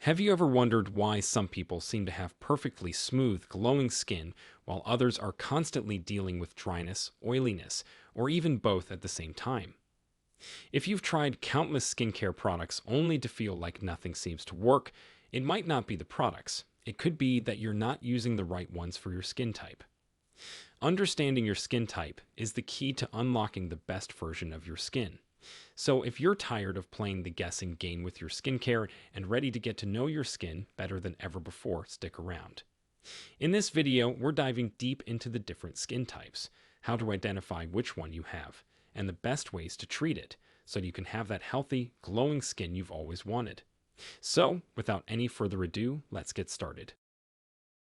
Have you ever wondered why some people seem to have perfectly smooth, glowing skin while others are constantly dealing with dryness, oiliness, or even both at the same time? If you've tried countless skincare products only to feel like nothing seems to work, it might not be the products. It could be that you're not using the right ones for your skin type. Understanding your skin type is the key to unlocking the best version of your skin. So, if you're tired of playing the guessing game with your skincare and ready to get to know your skin better than ever before, stick around. In this video, we're diving deep into the different skin types, how to identify which one you have, and the best ways to treat it so you can have that healthy, glowing skin you've always wanted. So, without any further ado, let's get started.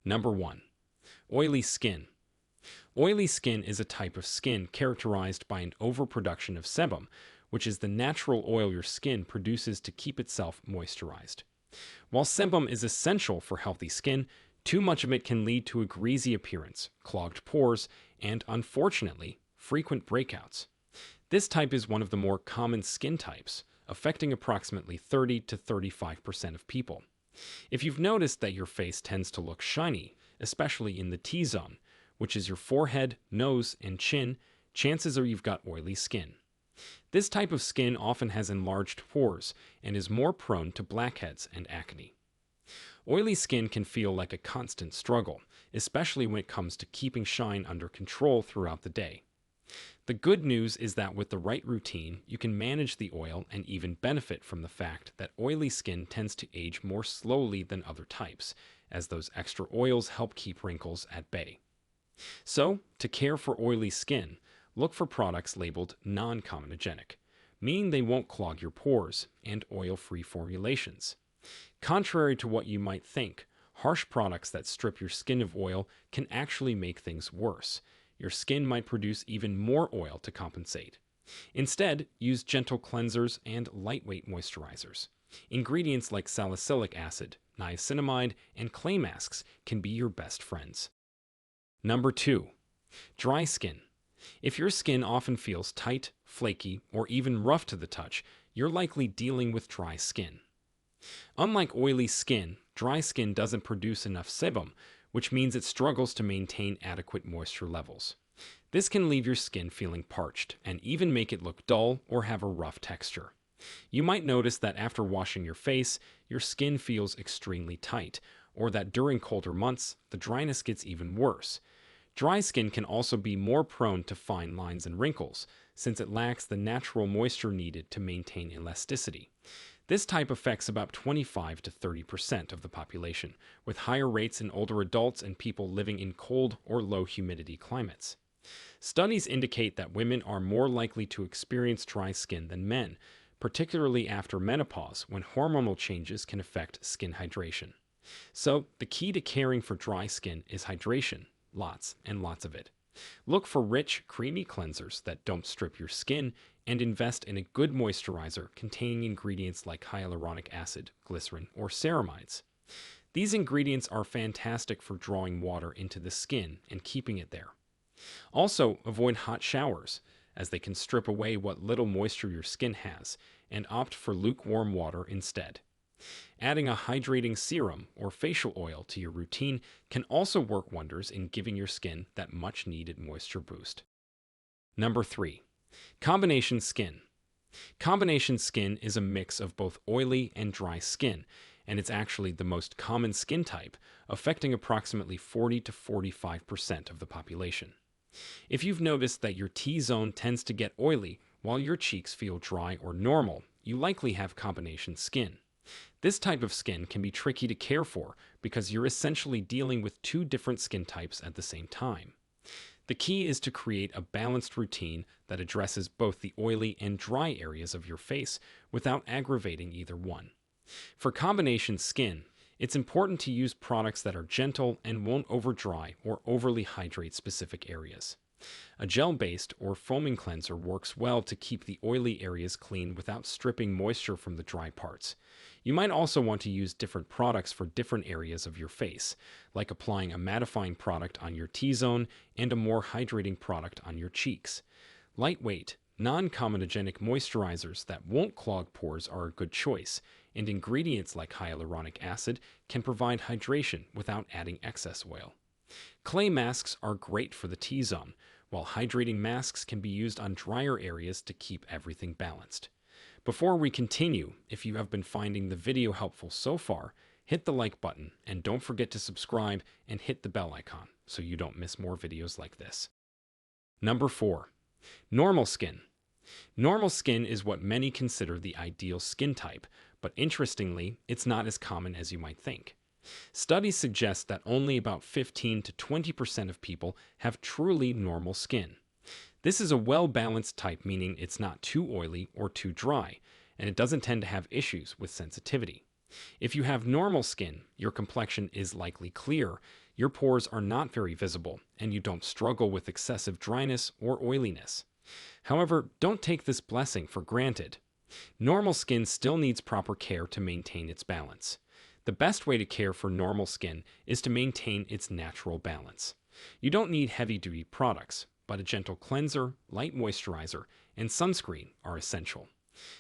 Number 1. Oily skin. Oily skin is a type of skin characterized by an overproduction of sebum, which is the natural oil your skin produces to keep itself moisturized. While sebum is essential for healthy skin, too much of it can lead to a greasy appearance, clogged pores, and, unfortunately, frequent breakouts. This type is one of the more common skin types, affecting approximately 30 to 35% of people. If you've noticed that your face tends to look shiny, especially in the T-zone, which is your forehead, nose, and chin, chances are you've got oily skin. This type of skin often has enlarged pores and is more prone to blackheads and acne. Oily skin can feel like a constant struggle, especially when it comes to keeping shine under control throughout the day. The good news is that with the right routine, you can manage the oil and even benefit from the fact that oily skin tends to age more slowly than other types, as those extra oils help keep wrinkles at bay. So, to care for oily skin, look for products labeled non-comedogenic, meaning they won't clog your pores, and oil-free formulations. Contrary to what you might think, harsh products that strip your skin of oil can actually make things worse. Your skin might produce even more oil to compensate. Instead, use gentle cleansers and lightweight moisturizers. Ingredients like salicylic acid, niacinamide, and clay masks can be your best friends. Number 2. Dry skin. If your skin often feels tight, flaky, or even rough to the touch, you're likely dealing with dry skin. Unlike oily skin, dry skin doesn't produce enough sebum, which means it struggles to maintain adequate moisture levels. This can leave your skin feeling parched and even make it look dull or have a rough texture. You might notice that after washing your face, your skin feels extremely tight, or that during colder months, the dryness gets even worse. Dry skin can also be more prone to fine lines and wrinkles, since it lacks the natural moisture needed to maintain elasticity. This type affects about 25 to 30% of the population, with higher rates in older adults and people living in cold or low humidity climates. Studies indicate that women are more likely to experience dry skin than men, particularly after menopause, when hormonal changes can affect skin hydration. So, the key to caring for dry skin is hydration. Lots and lots of it. Look for rich, creamy cleansers that don't strip your skin, and invest in a good moisturizer containing ingredients like hyaluronic acid, glycerin, or ceramides. These ingredients are fantastic for drawing water into the skin and keeping it there. Also, avoid hot showers, as they can strip away what little moisture your skin has, and opt for lukewarm water instead. Adding a hydrating serum or facial oil to your routine can also work wonders in giving your skin that much needed moisture boost. Number 3. Combination skin. Combination skin is a mix of both oily and dry skin, and it's actually the most common skin type, affecting approximately 40 to 45% of the population. If you've noticed that your T-zone tends to get oily while your cheeks feel dry or normal, you likely have combination skin. This type of skin can be tricky to care for because you're essentially dealing with two different skin types at the same time. The key is to create a balanced routine that addresses both the oily and dry areas of your face without aggravating either one. For combination skin, it's important to use products that are gentle and won't overdry or overly hydrate specific areas. A gel-based or foaming cleanser works well to keep the oily areas clean without stripping moisture from the dry parts. You might also want to use different products for different areas of your face, like applying a mattifying product on your T-zone and a more hydrating product on your cheeks. Lightweight, non-comedogenic moisturizers that won't clog pores are a good choice, and ingredients like hyaluronic acid can provide hydration without adding excess oil. Clay masks are great for the T-zone, while hydrating masks can be used on drier areas to keep everything balanced. Before we continue, if you have been finding the video helpful so far, hit the like button and don't forget to subscribe and hit the bell icon so you don't miss more videos like this. Number 4. Normal skin. Normal skin is what many consider the ideal skin type, but interestingly, it's not as common as you might think. Studies suggest that only about 15 to 20% of people have truly normal skin. This is a well-balanced type, meaning it's not too oily or too dry, and it doesn't tend to have issues with sensitivity. If you have normal skin, your complexion is likely clear, your pores are not very visible, and you don't struggle with excessive dryness or oiliness. However, don't take this blessing for granted. Normal skin still needs proper care to maintain its balance. The best way to care for normal skin is to maintain its natural balance. You don't need heavy-duty products, but a gentle cleanser, light moisturizer, and sunscreen are essential.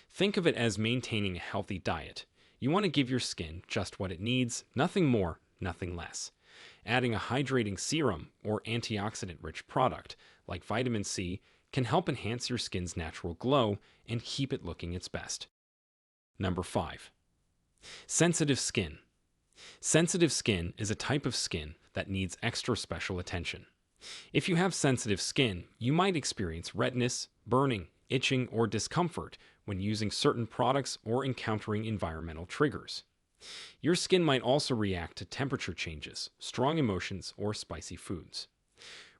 Think of it as maintaining a healthy diet. You want to give your skin just what it needs, nothing more, nothing less. Adding a hydrating serum or antioxidant-rich product, like vitamin C, can help enhance your skin's natural glow and keep it looking its best. Number 5. Sensitive skin. Sensitive skin is a type of skin that needs extra special attention. If you have sensitive skin, you might experience redness, burning, itching, or discomfort when using certain products or encountering environmental triggers. Your skin might also react to temperature changes, strong emotions, or spicy foods.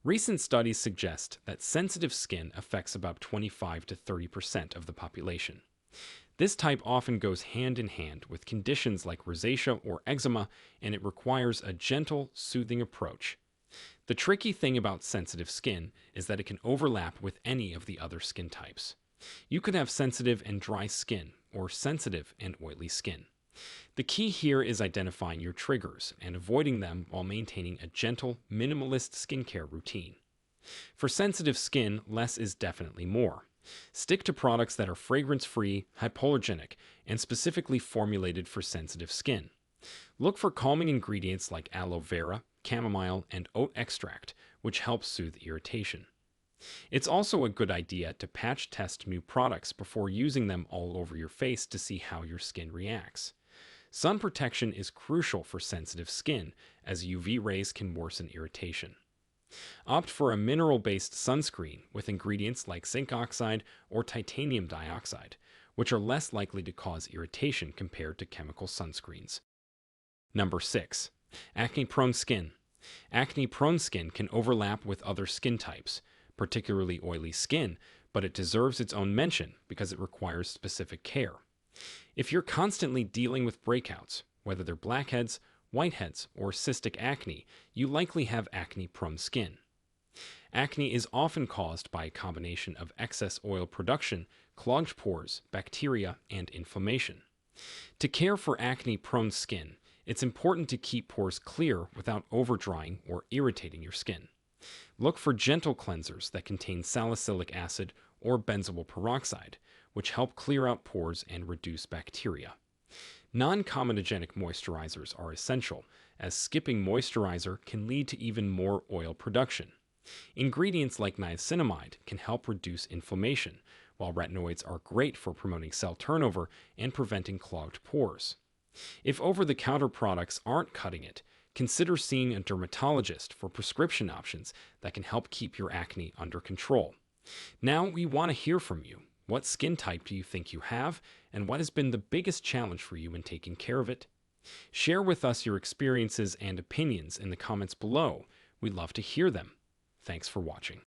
Recent studies suggest that sensitive skin affects about 25 to 30% of the population. This type often goes hand in hand with conditions like rosacea or eczema, and it requires a gentle, soothing approach. The tricky thing about sensitive skin is that it can overlap with any of the other skin types. You could have sensitive and dry skin, or sensitive and oily skin. The key here is identifying your triggers and avoiding them while maintaining a gentle, minimalist skincare routine. For sensitive skin, less is definitely more. Stick to products that are fragrance-free, hypoallergenic, and specifically formulated for sensitive skin. Look for calming ingredients like aloe vera, chamomile, and oat extract, which help soothe irritation. It's also a good idea to patch test new products before using them all over your face to see how your skin reacts. Sun protection is crucial for sensitive skin, as UV rays can worsen irritation. Opt for a mineral-based sunscreen with ingredients like zinc oxide or titanium dioxide, which are less likely to cause irritation compared to chemical sunscreens. Number 6. Acne-prone skin. Acne-prone skin can overlap with other skin types, particularly oily skin, but it deserves its own mention because it requires specific care. If you're constantly dealing with breakouts, whether they're blackheads, whiteheads, or cystic acne, you likely have acne-prone skin. Acne is often caused by a combination of excess oil production, clogged pores, bacteria, and inflammation. To care for acne-prone skin, it's important to keep pores clear without overdrying or irritating your skin. Look for gentle cleansers that contain salicylic acid or benzoyl peroxide, which help clear out pores and reduce bacteria. Non-comedogenic moisturizers are essential, as skipping moisturizer can lead to even more oil production. Ingredients like niacinamide can help reduce inflammation, while retinoids are great for promoting cell turnover and preventing clogged pores. If over-the-counter products aren't cutting it, consider seeing a dermatologist for prescription options that can help keep your acne under control. Now we want to hear from you. What skin type do you think you have, and what has been the biggest challenge for you in taking care of it? Share with us your experiences and opinions in the comments below. We'd love to hear them. Thanks for watching.